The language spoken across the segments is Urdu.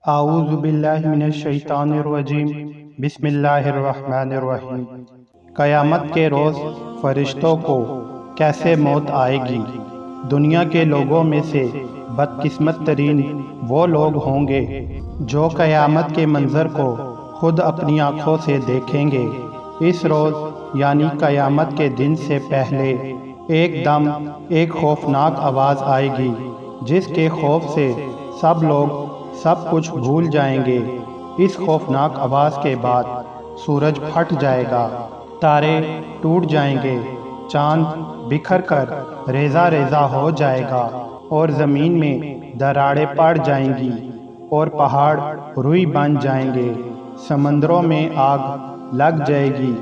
اعوذ باللہ من الشیطان الرجیم، بسم اللہ الرحمن الرحیم۔ قیامت کے روز فرشتوں کو کیسے موت آئے گی؟ دنیا کے لوگوں میں سے بدقسمت ترین وہ لوگ ہوں گے جو قیامت کے منظر کو خود اپنی آنکھوں سے دیکھیں گے۔ اس روز یعنی قیامت کے دن سے پہلے ایک دم ایک خوفناک آواز آئے گی، جس کے خوف سے سب لوگ سب کچھ بھول جائیں گے۔ اس خوفناک آواز کے بعد سورج پھٹ جائے گا، تارے ٹوٹ جائیں گے، چاند بکھر کر ریزہ ریزہ ہو جائے گا، اور زمین میں دراڑیں پڑ جائیں گی، اور پہاڑ روئی بن جائیں گے، سمندروں میں آگ لگ جائے گی،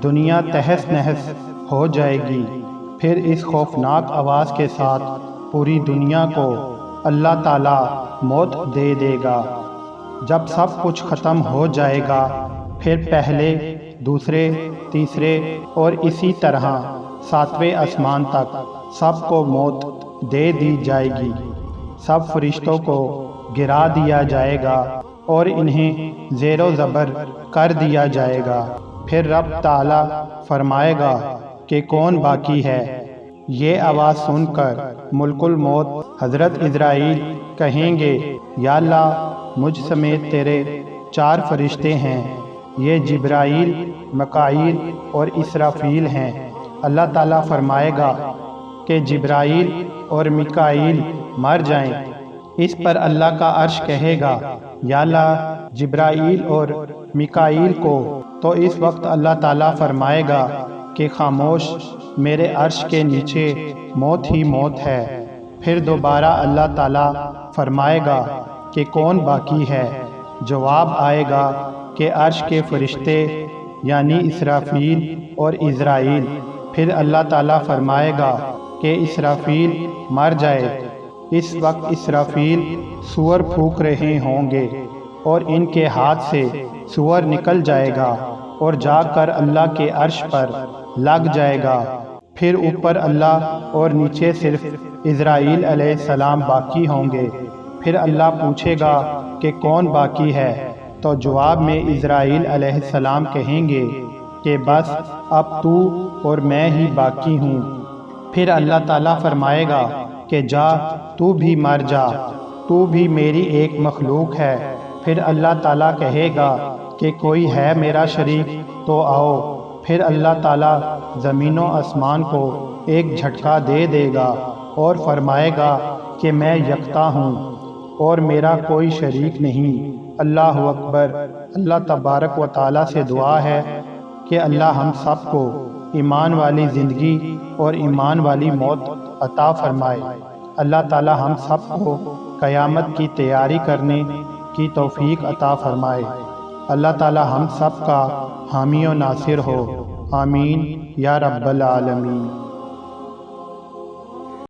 دنیا تہس نہس ہو جائے گی۔ پھر اس خوفناک آواز کے ساتھ پوری دنیا کو اللہ تعالیٰ موت دے دے گا۔ جب سب کچھ ختم ہو جائے گا، پھر پہلے، دوسرے، تیسرے اور اسی طرح ساتویں آسمان تک سب کو موت دے دی جائے گی۔ سب فرشتوں کو گرا دیا جائے گا اور انہیں زیر و زبر کر دیا جائے گا۔ پھر رب تعالیٰ فرمائے گا کہ کون باقی ہے؟ یہ آواز سن کر ملک الموت حضرت عزرائیل کہیں گے، یا اللہ، مجھ سمیت تیرے 4 فرشتے ہیں، یہ جبرائیل، میکائیل اور اسرافیل ہیں۔ اللہ تعالیٰ فرمائے گا کہ جبرائیل اور میکائیل مر جائیں۔ اس پر اللہ کا عرش کہے گا، یا اللہ، جبرائیل اور میکائیل کو۔ تو اس وقت اللہ تعالیٰ فرمائے گا کہ خاموش، میرے عرش کے نیچے موت ہی موت ہے۔ پھر دوبارہ اللہ تعالیٰ فرمائے گا کہ کون باقی ہے؟ جواب آئے گا کہ عرش کے فرشتے یعنی اسرافیل اور عزرائیل۔ پھر اللہ تعالیٰ فرمائے گا کہ اسرافیل مر جائے۔ اس وقت اسرافیل سور پھونک رہے ہوں گے اور ان کے ہاتھ سے سور نکل جائے گا اور جا کر اللہ کے عرش پر لگ جائے گا۔ پھر اوپر اللہ اور نیچے صرف عزرائیل علیہ السلام باقی ہوں گے۔ پھر اللہ پوچھے گا کہ کون باقی ہے؟ تو جواب میں عزرائیل علیہ السلام کہیں گے کہ بس اب تو اور میں ہی باقی ہوں۔ پھر اللہ تعالیٰ فرمائے گا کہ جا، تو بھی مر جا، تو بھی میری ایک مخلوق ہے۔ پھر اللہ تعالیٰ کہے گا کہ کوئی ہے میرا شریک تو آؤ۔ پھر اللہ تعالیٰ زمین و آسمان کو ایک جھٹکا دے دے گا اور فرمائے گا کہ میں یکتا ہوں اور میرا کوئی شریک نہیں۔ اللہ اکبر۔ اللہ تبارک و تعالیٰ سے دعا ہے کہ اللہ ہم سب کو ایمان والی زندگی اور ایمان والی موت عطا فرمائے۔ اللہ تعالیٰ ہم سب کو قیامت کی تیاری کرنے کی توفیق عطا فرمائے۔ اللہ تعالیٰ ہم سب کا حامی و ناصر ہو، آمین یا رب العالمین۔